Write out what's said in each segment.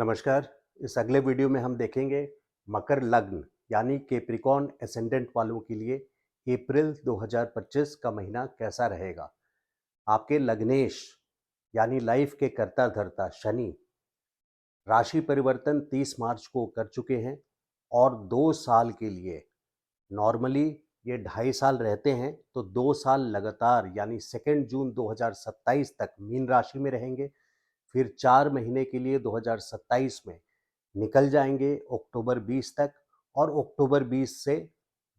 नमस्कार। इस अगले वीडियो में हम देखेंगे मकर लग्न यानी कैप्रिकॉर्न एसेंडेंट वालों के लिए अप्रैल 2025 का महीना कैसा रहेगा। आपके लग्नेश यानी लाइफ के कर्ता धर्ता शनि राशि परिवर्तन 30 मार्च को कर चुके हैं और 2 साल के लिए, नॉर्मली ये 2.5 साल रहते हैं, तो 2 साल लगातार यानी 2 जून 2027 तक मीन राशि में रहेंगे। फिर 4 महीने के लिए 2027 में निकल जाएंगे अक्टूबर 20 तक, और अक्टूबर 20 से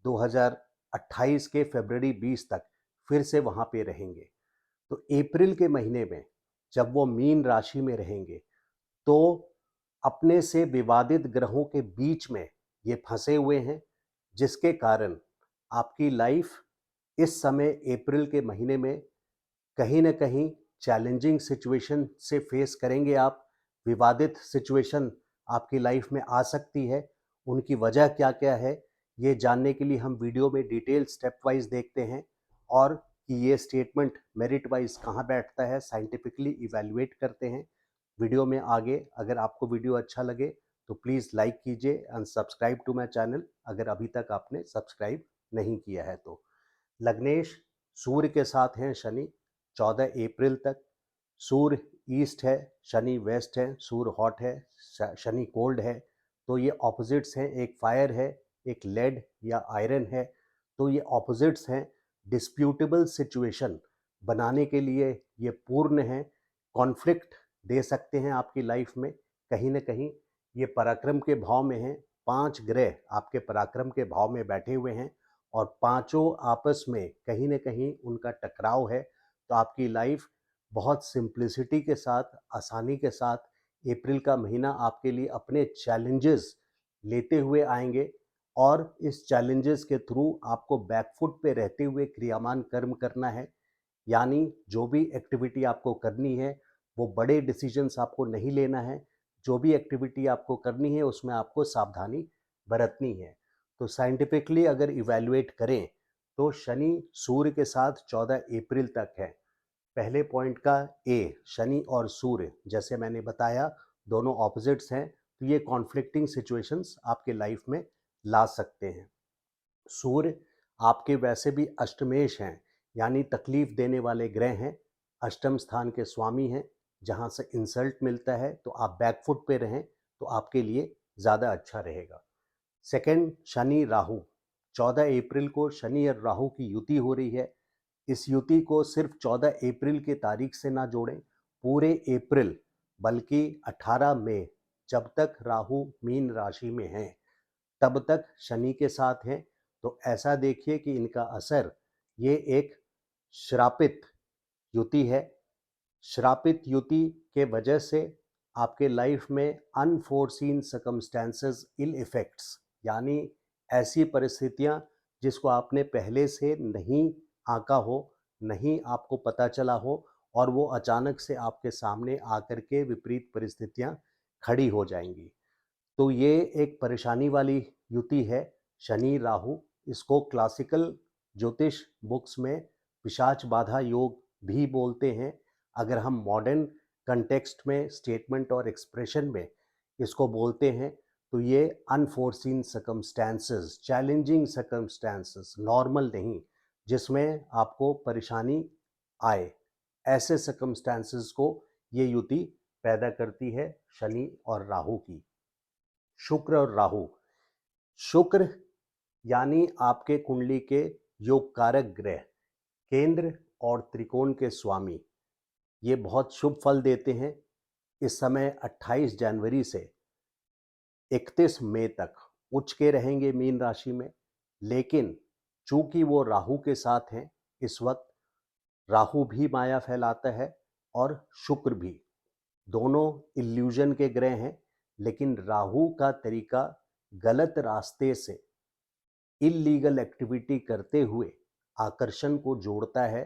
2028 के फरवरी 20 तक फिर से वहाँ पे रहेंगे। तो अप्रैल के महीने में जब वो मीन राशि में रहेंगे तो अपने से विवादित ग्रहों के बीच में ये फंसे हुए हैं, जिसके कारण आपकी लाइफ इस समय अप्रैल के महीने में कहीं न कहीं चैलेंजिंग सिचुएशन से फेस करेंगे आप। विवादित सिचुएशन आपकी लाइफ में आ सकती है। उनकी वजह क्या-क्या है, ये जानने के लिए हम वीडियो में डिटेल स्टेप वाइज़ देखते हैं, और कि ये स्टेटमेंट मेरिट वाइज़ कहाँ बैठता है, साइंटिफिकली इवैल्यूएट करते हैं। वीडियो में आगे अगर आपको वीडियो अच्छा लगे तो प्लीज़ लाइक कीजिए and subscribe to my channel अगर अभी तक आपने सब्सक्राइब नहीं किया है तो। लग्नेश सूर्य के साथ हैं शनि 14 अप्रैल तक। सूर्य ईस्ट है, शनि वेस्ट है, सूर्य हॉट है, शनि कोल्ड है। तो ये ऑपोजिट्स हैं, एक फायर है, एक लेड या आयरन है। तो ये ऑपोजिट्स हैं। डिस्प्यूटेबल सिचुएशन बनाने के लिए ये पूर्ण हैं, कॉन्फ्लिक्ट दे सकते हैं आपकी लाइफ में। कहीं ना कहीं ये पराक्रम के भाव में हैं। 5 ग्रह आपके पराक्रम के भाव में बैठे हुए हैं और पांचों आपस में कहीं ना कहीं उनका टकराव है। तो आपकी लाइफ बहुत सिंप्लिसिटी के साथ, आसानी के साथ अप्रैल का महीना आपके लिए अपने चैलेंजेस लेते हुए आएंगे, और इस चैलेंजेस के थ्रू आपको बैकफुट पे रहते हुए क्रियामान कर्म करना है। यानी जो भी एक्टिविटी आपको करनी है वो बड़े डिसीजंस आपको नहीं लेना है। जो भी एक्टिविटी आपको करनी है उसमें आपको सावधानी बरतनी है। तो साइंटिफिकली अगर इवैल्यूएट करें तो शनि सूर्य के साथ 14 अप्रैल तक है। पहले पॉइंट का ए, शनि और सूर्य जैसे मैंने बताया दोनों ऑपोजिट्स हैं, तो ये कॉन्फ्लिक्टिंग सिचुएशंस आपके लाइफ में ला सकते हैं। सूर्य आपके वैसे भी अष्टमेश हैं, यानी तकलीफ देने वाले ग्रह हैं। अष्टम स्थान के स्वामी हैं, जहाँ से इंसल्ट मिलता है। तो आप बैकफुट पे रहें तो आपके लिए ज़्यादा अच्छा रहेगा। सेकंड, शनि राहु 14 अप्रैल को शनि और राहु की युति हो रही है। इस युति को सिर्फ 14 अप्रैल की तारीख से ना जोड़ें, पूरे अप्रैल, बल्कि 18 मई जब तक राहु मीन राशि में हैं तब तक शनि के साथ हैं। तो ऐसा देखिए कि इनका असर, ये एक श्रापित युति है। श्रापित युति के वजह से आपके लाइफ में अनफोर्सीन सर्कमस्टेंसेस, इल इफेक्ट्स, यानी ऐसी परिस्थितियां जिसको आपने पहले से नहीं आंका हो, नहीं आपको पता चला हो, और वो अचानक से आपके सामने आकर के विपरीत परिस्थितियां खड़ी हो जाएंगी। तो ये एक परेशानी वाली युति है शनि राहु। इसको क्लासिकल ज्योतिष बुक्स में पिशाच बाधा योग भी बोलते हैं। अगर हम मॉडर्न कंटेक्स्ट में स्टेटमेंट और एक्सप्रेशन में इसको बोलते हैं तो ये unforeseen circumstances, challenging circumstances, normal नहीं, जिसमें आपको परेशानी आए, ऐसे सर्कमस्टेंसेस को ये युति पैदा करती है शनि और राहु की। शुक्र और राहु, शुक्र यानी आपके कुंडली के योग कारक ग्रह, केंद्र और त्रिकोण के स्वामी, ये बहुत शुभ फल देते हैं। इस समय 28 जनवरी से 31 मई तक उच्च के रहेंगे मीन राशि में। लेकिन चूंकि वो राहु के साथ हैं इस वक्त, राहु भी माया फैलाता है और शुक्र भी, दोनों इल्यूजन के ग्रह हैं। लेकिन राहु का तरीका गलत रास्ते से इलीगल एक्टिविटी करते हुए आकर्षण को जोड़ता है।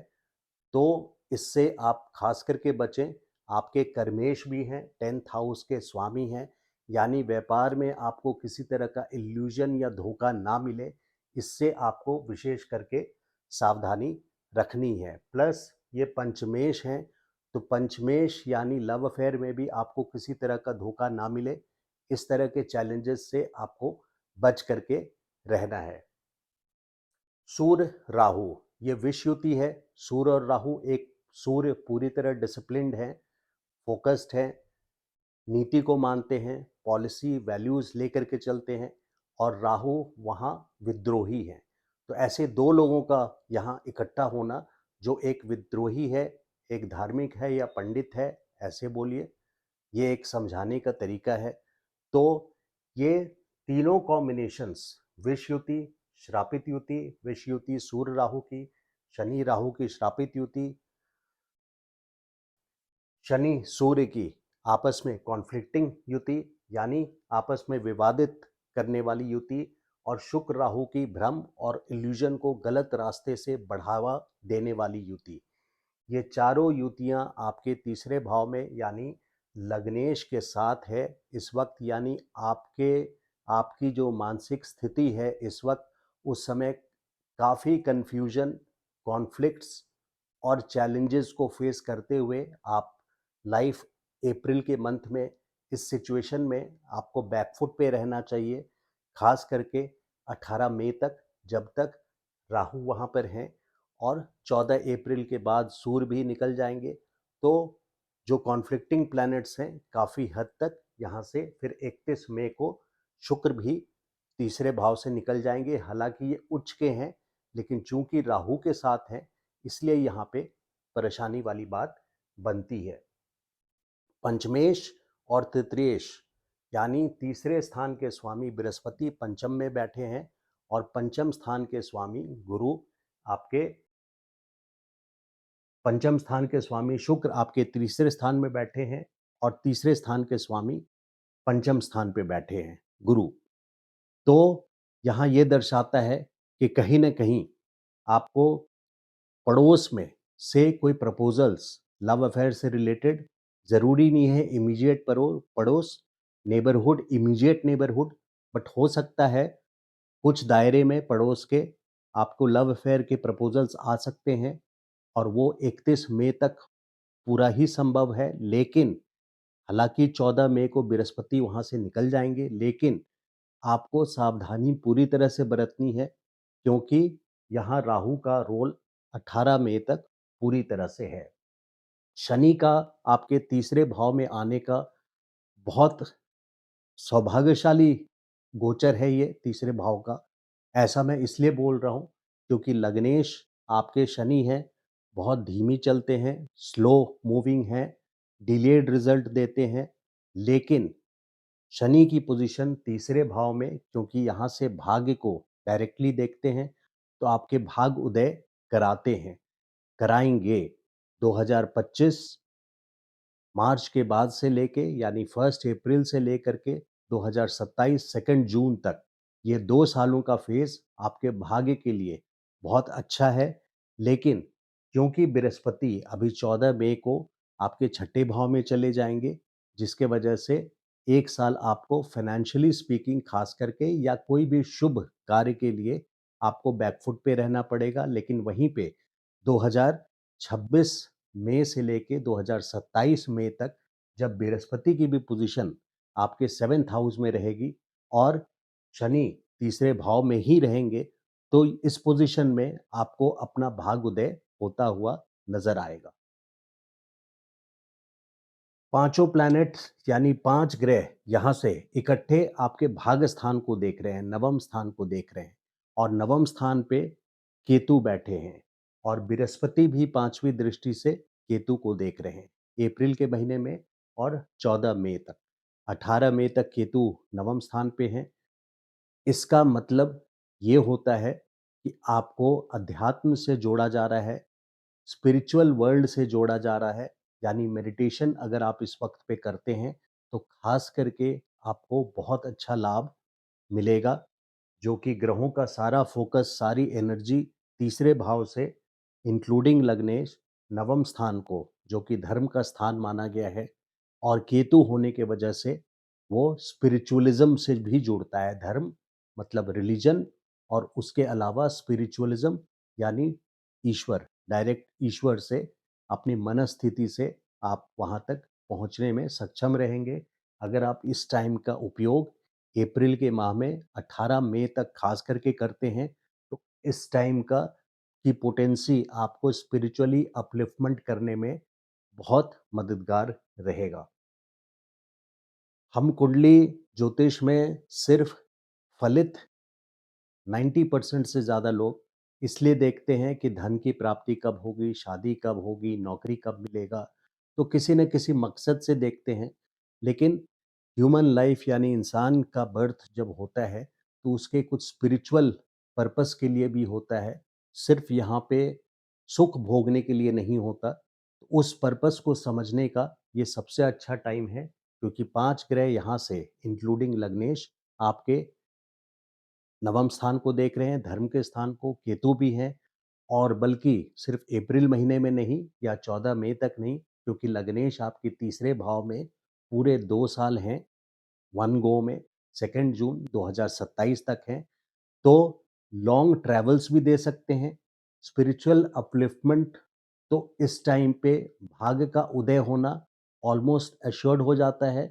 तो इससे आप खास करके बचें। आपके कर्मेश भी हैं, 10th हाउस के स्वामी हैं, यानी व्यापार में आपको किसी तरह का इल्यूजन या धोखा ना मिले, इससे आपको विशेष करके सावधानी रखनी है। प्लस ये पंचमेश हैं, तो पंचमेश यानी लव अफेयर में भी आपको किसी तरह का धोखा ना मिले, इस तरह के चैलेंजेस से आपको बच करके रहना है। सूर्य राहु, ये विष युति है। सूर्य और राहु, एक सूर्य पूरी तरह डिसिप्लिन्ड है, फोकस्ड है, नीति को मानते हैं, पॉलिसी वैल्यूज लेकर के चलते हैं, और राहु वहाँ विद्रोही है। तो ऐसे दो लोगों का यहाँ इकट्ठा होना, जो एक विद्रोही है, एक धार्मिक है या पंडित है, ऐसे बोलिए, ये एक समझाने का तरीका है। तो ये तीनों कॉम्बिनेशंस, विष युति, श्रापित युति, विष युति सूर्य राहु की, शनि राहु की श्रापित युति, शनि सूर्य की आपस में कॉन्फ्लिक्टिंग युति यानी आपस में विवादित करने वाली युति, और शुक्र राहु की भ्रम और इल्यूजन को गलत रास्ते से बढ़ावा देने वाली युति। ये चारों युतियां आपके तीसरे भाव में यानी लग्नेश के साथ है इस वक्त, यानी आपकी जो मानसिक स्थिति है इस वक्त, उस समय काफ़ी कन्फ्यूजन, कॉन्फ्लिक्ट्स और चैलेंजेस को फेस करते हुए आप लाइफ अप्रैल के मंथ में, इस सिचुएशन में आपको बैकफुट पे रहना चाहिए, खास करके 18 मई तक, जब तक राहु वहाँ पर हैं, और 14 अप्रैल के बाद सूर्य भी निकल जाएंगे। तो जो कॉन्फ्लिक्टिंग प्लैनेट्स हैं काफ़ी हद तक यहाँ से फिर 31 मई को शुक्र भी तीसरे भाव से निकल जाएंगे। हालांकि ये उच्च के हैं, लेकिन चूंकि राहु के साथ हैं, इसलिए यहाँ पे परेशानी वाली बात बनती है। पंचमेश और तृतीयेश यानी तीसरे स्थान के स्वामी बृहस्पति पंचम में बैठे हैं, और पंचम स्थान के स्वामी गुरु आपके, पंचम स्थान के स्वामी शुक्र आपके तीसरे स्थान में बैठे हैं, और तीसरे स्थान के स्वामी पंचम स्थान पे बैठे हैं गुरु। तो यहाँ ये दर्शाता है कि कहीं ना कहीं आपको पड़ोस में से कोई प्रपोजल्स, लव अफेयर से रिलेटेड, ज़रूरी नहीं है इमीडिएट पड़ोस, नेबरहुड, इमीडिएट नेबरहुड, बट हो सकता है कुछ दायरे में पड़ोस के आपको लव अफेयर के प्रपोजल्स आ सकते हैं, और वो 31 मई तक पूरा ही संभव है। लेकिन हालांकि 14 मई को बृहस्पति वहाँ से निकल जाएंगे, लेकिन आपको सावधानी पूरी तरह से बरतनी है, क्योंकि यहाँ राहु का रोल 18 मई तक पूरी तरह से है। शनि का आपके तीसरे भाव में आने का बहुत सौभाग्यशाली गोचर है ये तीसरे भाव का। ऐसा मैं इसलिए बोल रहा हूँ क्योंकि लग्नेश आपके शनि हैं, बहुत धीमी चलते हैं, स्लो मूविंग हैं, डिलेड रिजल्ट देते हैं। लेकिन शनि की पोजीशन तीसरे भाव में, क्योंकि यहाँ से भाग्य को डायरेक्टली देखते हैं, तो आपके भाग उदय कराते हैं, कराएंगे। 2025 मार्च के बाद से लेके यानी 1 अप्रैल से लेकर के 2027 2 जून तक, ये 2 सालों का फेज आपके भाग्य के लिए बहुत अच्छा है। लेकिन क्योंकि बृहस्पति अभी 14 मई को आपके छठे भाव में चले जाएंगे, जिसके वजह से 1 साल आपको फाइनेंशियली स्पीकिंग खास करके या कोई भी शुभ कार्य के लिए आपको बैकफुट पे रहना पड़ेगा। लेकिन वहीं पे 2026 मई से लेके 2027 मई तक, जब बृहस्पति की भी पोजीशन आपके 7th हाउस में रहेगी और शनि तीसरे भाव में ही रहेंगे, तो इस पोजीशन में आपको अपना भाग उदय होता हुआ नजर आएगा। पांचों प्लैनेट यानी 5 ग्रह यहाँ से इकट्ठे आपके भाग स्थान को देख रहे हैं, नवम स्थान को देख रहे हैं, और नवम स्थान पे केतु बैठे हैं, और बृहस्पति भी 5वीं दृष्टि से केतु को देख रहे हैं अप्रैल के महीने में, और 14 मई तक, 18 मई तक केतु नवम स्थान पे हैं। इसका मतलब ये होता है कि आपको अध्यात्म से जोड़ा जा रहा है, स्पिरिचुअल वर्ल्ड से जोड़ा जा रहा है। यानी मेडिटेशन अगर आप इस वक्त पे करते हैं, तो खास करके आपको बहुत अच्छा लाभ मिलेगा, जो कि ग्रहों का सारा फोकस, सारी एनर्जी तीसरे भाव से, इंक्लूडिंग लग्नेश, नवम स्थान को, जो कि धर्म का स्थान माना गया है, और केतु होने के वजह से वो स्पिरिचुअलिज्म से भी जुड़ता है। धर्म मतलब रिलीजन, और उसके अलावा स्पिरिचुअलिज्म यानी ईश्वर, डायरेक्ट ईश्वर से, अपनी मनस्थिति से आप वहाँ तक पहुँचने में सक्षम रहेंगे। अगर आप इस टाइम का उपयोग अप्रैल के माह में 18 मई तक खास करके करते हैं, तो इस टाइम का की पोटेंसी आपको स्पिरिचुअली अपलिफ्टमेंट करने में बहुत मददगार रहेगा। हम कुंडली ज्योतिष में सिर्फ फलित 90% से ज़्यादा लोग इसलिए देखते हैं कि धन की प्राप्ति कब होगी, शादी कब होगी, नौकरी कब मिलेगा, तो किसी न किसी मकसद से देखते हैं। लेकिन ह्यूमन लाइफ यानी इंसान का बर्थ जब होता है, तो उसके कुछ स्पिरिचुअल पर्पस के लिए भी होता है। सिर्फ यहाँ पे सुख भोगने के लिए नहीं होता। तो उस पर्पस को समझने का ये सबसे अच्छा टाइम है, क्योंकि 5 ग्रह यहाँ से इंक्लूडिंग लग्नेश आपके नवम स्थान को देख रहे हैं, धर्म के स्थान को केतु भी हैं। और बल्कि सिर्फ अप्रैल महीने में नहीं या 14 मई तक नहीं, क्योंकि लग्नेश आपके तीसरे भाव में पूरे 2 साल हैं, वन गो में 2 जून 2027 तक हैं। तो लॉन्ग ट्रैवल्स भी दे सकते हैं, स्पिरिचुअल अपलिफ्टमेंट। तो इस टाइम पे भाग्य का उदय होना ऑलमोस्ट एश्योर्ड हो जाता है।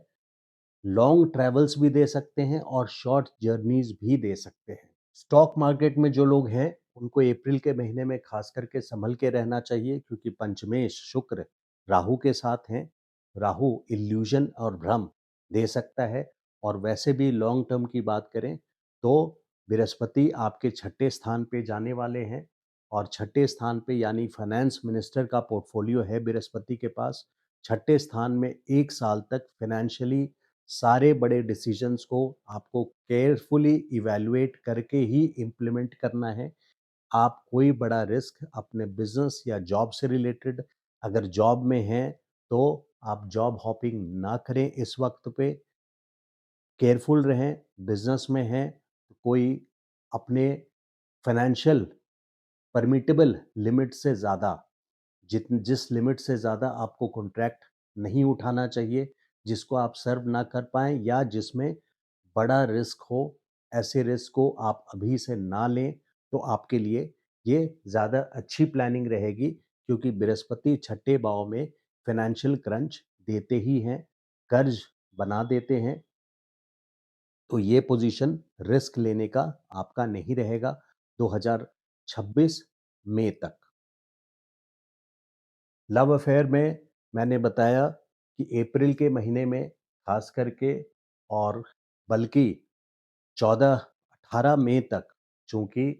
लॉन्ग ट्रैवल्स भी दे सकते हैं और शॉर्ट जर्नीज भी दे सकते हैं। स्टॉक मार्केट में जो लोग हैं, उनको अप्रैल के महीने में खास करके संभल के रहना चाहिए, क्योंकि पंचमेश शुक्र राहु के साथ हैं। राहु इल्यूजन और भ्रम दे सकता है। और वैसे भी लॉन्ग टर्म की बात करें तो बृहस्पति आपके छठे स्थान पे जाने वाले हैं। और छठे स्थान पे यानी फाइनेंस मिनिस्टर का पोर्टफोलियो है बृहस्पति के पास। छठे स्थान में 1 साल तक फाइनेंशियली सारे बड़े डिसीजंस को आपको केयरफुली इवैल्यूएट करके ही इम्प्लीमेंट करना है। आप कोई बड़ा रिस्क अपने बिजनेस या जॉब से रिलेटेड, अगर जॉब में हैं तो आप जॉब हॉपिंग ना करें इस वक्त पे, केयरफुल रहें। बिजनेस में हैं तो कोई अपने फाइनेंशियल परमिटेबल लिमिट से ज़्यादा, जिस लिमिट से ज़्यादा आपको कॉन्ट्रैक्ट नहीं उठाना चाहिए, जिसको आप सर्व ना कर पाएँ या जिसमें बड़ा रिस्क हो, ऐसे रिस्क को आप अभी से ना लें। तो आपके लिए ये ज़्यादा अच्छी प्लानिंग रहेगी, क्योंकि बृहस्पति छठे भाव में फाइनेंशियल क्रंच देते ही हैं, कर्ज बना देते हैं। तो ये पोजीशन रिस्क लेने का आपका नहीं रहेगा 2026 मई तक। लव अफेयर में मैंने बताया कि अप्रैल के महीने में खास करके, और बल्कि 18 मई तक, चूंकि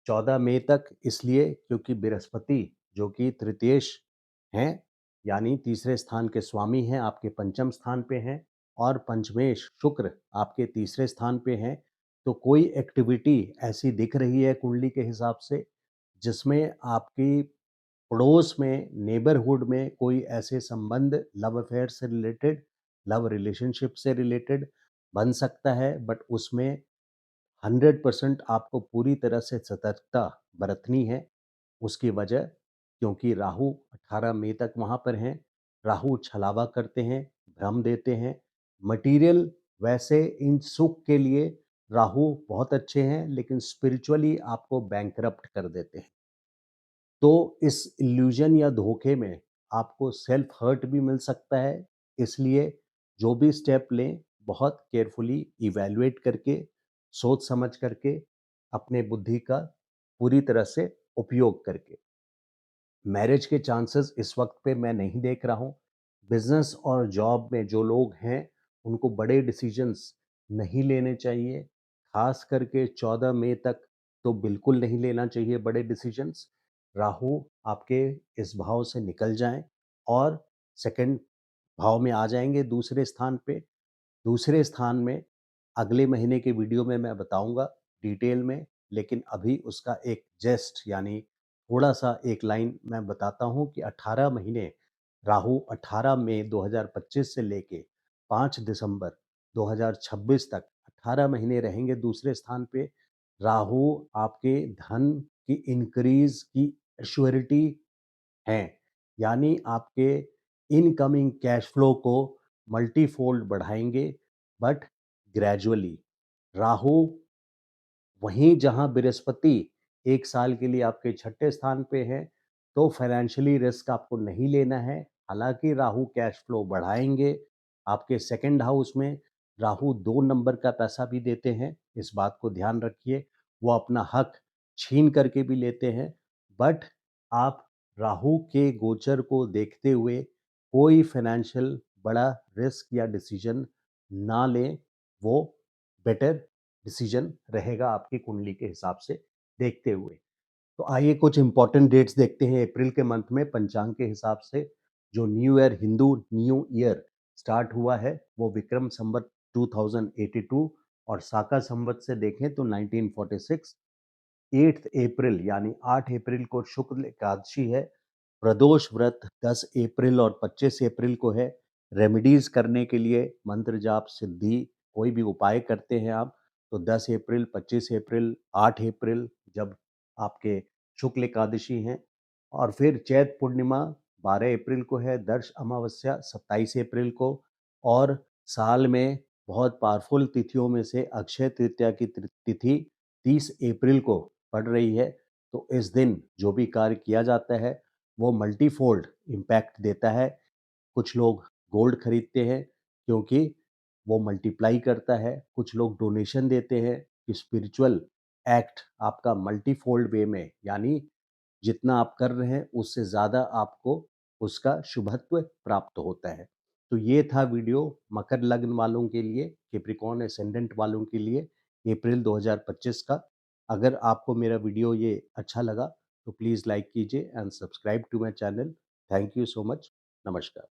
14 मई तक इसलिए क्योंकि बृहस्पति जो कि तृतीयेश हैं, यानी तीसरे स्थान के स्वामी हैं, आपके पंचम स्थान पे हैं। और पंचमेश शुक्र आपके तीसरे स्थान पे हैं। तो कोई एक्टिविटी ऐसी दिख रही है कुंडली के हिसाब से, जिसमें आपकी पड़ोस में, नेबरहुड में कोई ऐसे संबंध लव अफेयर से रिलेटेड, लव रिलेशनशिप से रिलेटेड बन सकता है। बट उसमें 100% आपको पूरी तरह से सतर्कता बरतनी है। उसकी वजह, क्योंकि राहु 18 मई तक वहाँ पर हैं। राहु छलावा करते हैं, भ्रम देते हैं। मटेरियल वैसे इन सुख के लिए राहु बहुत अच्छे हैं, लेकिन स्पिरिचुअली आपको बैंकरप्ट कर देते हैं। तो इस इल्यूजन या धोखे में आपको सेल्फ हर्ट भी मिल सकता है। इसलिए जो भी स्टेप लें, बहुत केयरफुली इवैल्यूएट करके, सोच समझ करके, अपने बुद्धि का पूरी तरह से उपयोग करके। मैरिज के चांसेस इस वक्त पे मैं नहीं देख रहा हूँ। बिजनेस और जॉब में जो लोग हैं, उनको बड़े डिसीजंस नहीं लेने चाहिए। खास करके 14 मई तक तो बिल्कुल नहीं लेना चाहिए बड़े डिसीजंस। राहु आपके इस भाव से निकल जाएं और सेकंड भाव में आ जाएंगे, दूसरे स्थान पे। दूसरे स्थान में अगले महीने के वीडियो में मैं बताऊंगा डिटेल में, लेकिन अभी उसका एक जेस्ट यानी थोड़ा सा एक लाइन मैं बताता हूं कि 18 महीने राहु 18 मई 2025 से लेके 5 दिसंबर 2026 तक 18 महीने रहेंगे दूसरे स्थान पे। राहु आपके धन की इंक्रीज की एश्योरिटी हैं, यानी आपके इनकमिंग कैश फ्लो को मल्टीफोल्ड बढ़ाएंगे, बट ग्रेजुअली। राहु वहीं जहां बृहस्पति 1 साल के लिए आपके छठे स्थान पे है, तो फाइनेंशियली रिस्क आपको नहीं लेना है। हालांकि राहु कैश फ्लो बढ़ाएंगे, आपके सेकंड हाउस में राहु 2 नंबर का पैसा भी देते हैं, इस बात को ध्यान रखिए। वो अपना हक छीन करके भी लेते हैं, बट आप राहु के गोचर को देखते हुए कोई फाइनेंशियल बड़ा रिस्क या डिसीजन ना लें, वो बेटर डिसीजन रहेगा आपकी कुंडली के हिसाब से देखते हुए। तो आइए कुछ इंपॉर्टेंट डेट्स देखते हैं अप्रैल के मंथ में पंचांग के हिसाब से। जो new year, Hindu new year start हुआ है वो विक्रम संवत 2082 और साका संवत से देखें तो 1946। 8 अप्रैल यानी 8 अप्रैल को शुक्ल एकादशी है। प्रदोष व्रत 10 अप्रैल और 25 अप्रैल को है। रेमेडीज करने के लिए मंत्र जाप सिद्धि कोई भी उपाय करते हैं आप तो 10 अप्रैल, 25 अप्रैल, 8 अप्रैल जब आपके शुक्ल एकादशी हैं। और फिर चैत पूर्णिमा 12 अप्रैल को है, दर्श अमावस्या 27 अप्रैल को। और साल में बहुत पावरफुल तिथियों में से अक्षय तृतीया की तिथि 30 अप्रैल को पड़ रही है। तो इस दिन जो भी कार्य किया जाता है वो मल्टीफोल्ड इम्पैक्ट देता है। कुछ लोग गोल्ड खरीदते हैं क्योंकि वो मल्टीप्लाई करता है, कुछ लोग डोनेशन देते हैं कि स्पिरिचुअल एक्ट आपका मल्टीफोल्ड वे में, यानी जितना आप कर रहे हैं उससे ज़्यादा आपको उसका शुभत्व प्राप्त होता है। तो ये था वीडियो मकर लग्न वालों के लिए, कैप्रिकॉर्न एसेंडेंट वालों के लिए अप्रैल 2025 का। अगर आपको मेरा वीडियो ये अच्छा लगा तो प्लीज़ लाइक कीजिए and subscribe to my channel. Thank you so much. नमस्कार।